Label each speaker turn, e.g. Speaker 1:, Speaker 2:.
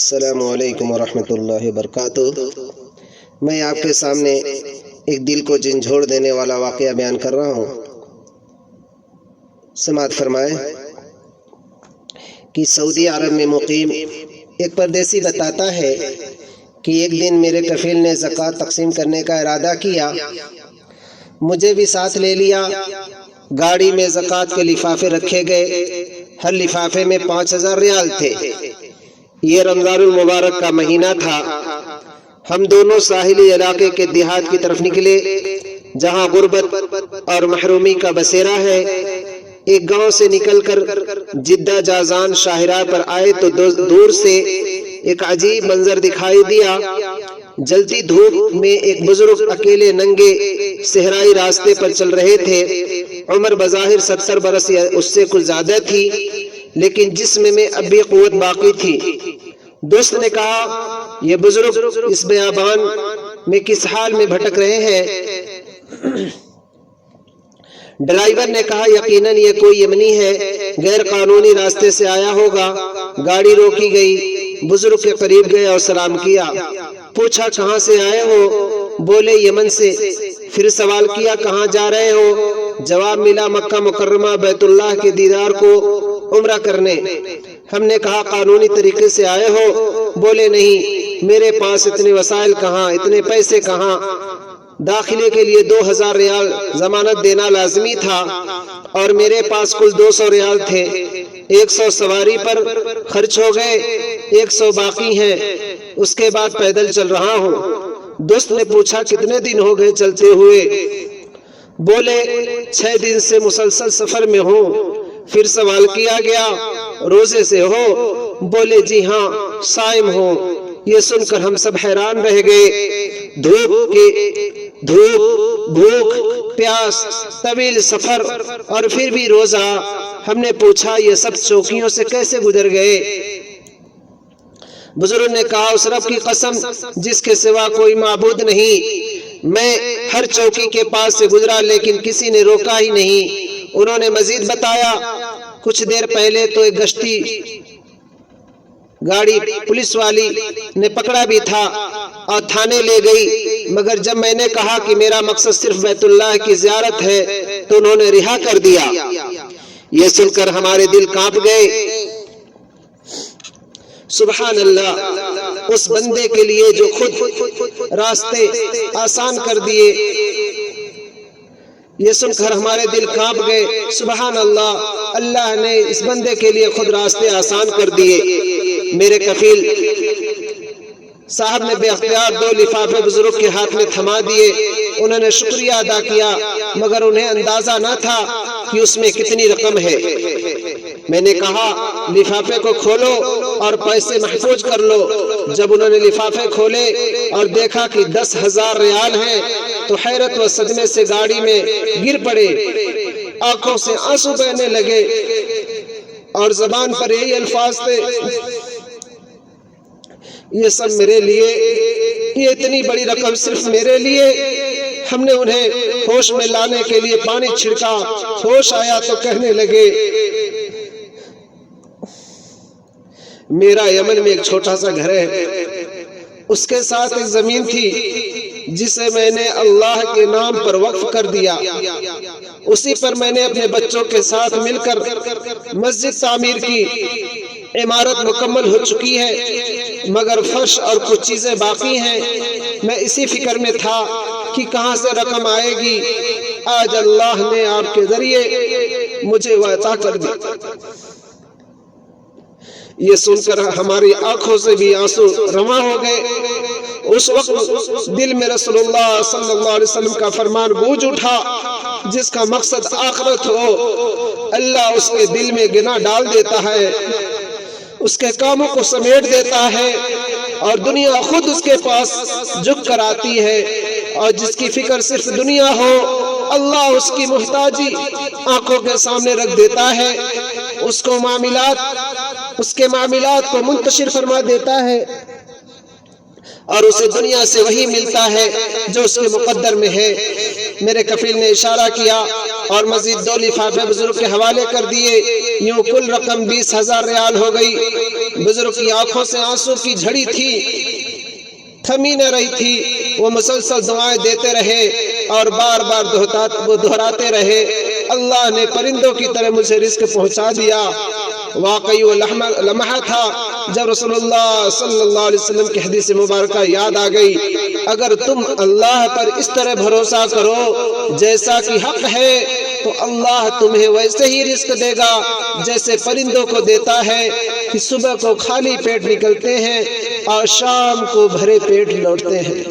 Speaker 1: السلام علیکم ورحمۃ اللہ وبرکاتہ۔ میں آپ کے سامنے ایک دل کو جھنجھوڑ دینے والا واقعہ بیان کر رہا ہوں۔ سماعت فرمائیں کہ سعودی عرب میں مقیم ایک پردیسی بتاتا ہے کہ ایک دن میرے کفیل نے زکوٰۃ تقسیم کرنے کا ارادہ کیا، مجھے بھی ساتھ لے لیا۔ گاڑی میں زکوٰۃ کے لفافے رکھے گئے، ہر لفافے میں 5000 ریال تھے۔ یہ رمضان المبارک کا مہینہ تھا۔ ہم دونوں ساحلی علاقے کے دیہات کی طرف نکلے جہاں غربت اور محرومی کا بسیرا ہے۔ ایک گاؤں سے نکل کر جدہ جازان شاہراہ پر آئے تو دور سے ایک عجیب منظر دکھائی دیا۔ جلتی دھوپ میں ایک بزرگ اکیلے ننگے صحرائی راستے پر چل رہے تھے۔ عمر بظاہر 70 برس یا اس سے کچھ زیادہ تھی، لیکن جسم میں اب بھی قوت باقی تھی۔ دوست نے کہا، یہ بزرگ اس بیابان میں کس حال میں بھٹک رہے ہیں؟ ڈرائیور نے کہا، یقیناً یہ کوئی یمنی ہے، غیر قانونی راستے سے آیا ہوگا۔ گاڑی روکی گئی، بزرگ کے قریب گئے اور سلام کیا۔ پوچھا، کہاں سے آئے ہو؟ بولے، یمن سے۔ پھر سوال کیا، کہاں جا رہے ہو؟ جواب ملا، مکہ مکرمہ بیت اللہ کے دیدار کو عمرہ کرنے۔ ہم نے کہا، قانونی طریقے سے آئے ہو؟ بولے، نہیں، میرے پاس اتنے وسائل کہاں، اتنے پیسے کہاں۔ داخلے کے لیے 2000 ریال ضمانت دینا لازمی تھا اور میرے پاس کل 200 ریال تھے۔ 100 سواری پر خرچ ہو گئے، 100 باقی ہیں، اس کے بعد پیدل چل رہا ہوں۔ دوست نے پوچھا، کتنے دن ہو گئے چلتے ہوئے؟ بولے، 6 دن سے مسلسل سفر میں ہوں۔ پھر سوال کیا گیا، روزے سے ہو؟ بولے، جی ہاں، صائم ہوں۔ یہ سن کر ہم سب حیران رہ گئے۔ دھوپ، بھوک، پیاس، طویل سفر اور پھر بھی روزہ۔ ہم نے پوچھا، یہ سب چوکیوں سے کیسے گزر گئے؟ بزرگ نے کہا، اس رب کی قسم جس کے سوا کوئی معبود نہیں، میں ہر چوکی کے پاس سے گزرا لیکن کسی نے روکا ہی نہیں۔ انہوں نے مزید بتایا، کچھ دیر پہلے تو ایک گشتی گاڑی پولیس والی نے پکڑا بھی تھا اور تھانے لے گئی، مگر جب میں نے کہا کہ میرا مقصد صرف بیت اللہ کی زیارت ہے تو انہوں نے رہا کر دیا۔ یہ سن کر ہمارے دل کانپ گئے۔ سبحان اللہ، اس بندے کے لیے جو خود راستے آسان کر دیے۔ یہ سن کر ہمارے دل کانپ گئے۔ سبحان اللہ، اللہ نے اس بندے کے لیے خود راستے آسان کر دیے۔ میرے کفیل صاحب نے بے اختیار 2 لفافے بزرگ کے ہاتھ میں تھما دیے۔ انہوں نے شکریہ ادا کیا، مگر انہیں اندازہ نہ تھا کہ اس میں کتنی رقم ہے۔ میں نے کہا، لفافے کو کھولو اور پیسے محفوظ کر لو۔ جب انہوں نے لفافے کھولے اور دیکھا کہ 10,000 ریال ہیں تو حیرت و صدمے سے گاڑی میں گر پڑے، آنکھوں سے آنسو بہنے لگے اور زبان پر یہی الفاظ تھے، یہ سب میرے لیے، یہ اتنی بڑی رقم صرف میرے لیے۔ ہم نے انہیں ہوش میں لانے کے لیے پانی چھڑکا، ہوش آیا تو کہنے لگے، میرا یمن میں ایک چھوٹا سا گھر ہے، اس کے ساتھ ایک زمین تھی جسے میں نے اللہ کے نام پر وقف کر دیا۔ اسی پر میں نے اپنے بچوں کے ساتھ مل کر مسجد تعمیر کی۔ عمارت مکمل ہو چکی ہے مگر فرش اور کچھ چیزیں باقی ہیں۔ میں اسی فکر میں تھا کہ کہاں سے رقم آئے گی۔ آج اللہ نے آپ کے ذریعے مجھے وہ عطا کر دی۔ یہ سن کر ہماری آنکھوں سے بھی آنسو رواں ہو گئے۔ اس وقت دل میں رسول اللہ صلی اللہ علیہ وسلم کا فرمان گونج اٹھا، جس کا مقصد آخرت ہو، اللہ اس کے دل میں گنا ڈال دیتا ہے، اس کے کاموں کو سمیٹ دیتا ہے اور دنیا خود اس کے پاس جھک کر آتی ہے، اور جس کی فکر صرف دنیا ہو، اللہ اس کی محتاجی آنکھوں کے سامنے رکھ دیتا ہے، اس کے معاملات کو منتشر فرما دیتا ہے اور اسے دنیا سے وہی ملتا ہے جو اس کے مقدر میں ہے۔ میرے کفیل نے اشارہ کیا اور مزید 2 لفافے بزرگ کے حوالے کر دیے، یوں کل رقم 20,000 ریال ہو گئی۔ بزرگ کی آنکھوں سے آنسو کی جھڑی تھی، تھمی نہ رہی تھی، وہ مسلسل دعائیں دیتے رہے اور بار بار دہراتے رہے، اللہ نے پرندوں کی طرح مجھے رزق پہنچا دیا۔ واقعی وہ لمحہ تھا جب رسول اللہ صلی اللہ علیہ وسلم کی حدیث مبارکہ یاد آ گئی، اگر تم اللہ پر اس طرح بھروسہ کرو جیسا کہ حق ہے تو اللہ تمہیں ویسے ہی رزق دے گا جیسے پرندوں کو دیتا ہے کہ صبح کو خالی پیٹ نکلتے ہیں اور شام کو بھرے پیٹ لوٹتے ہیں۔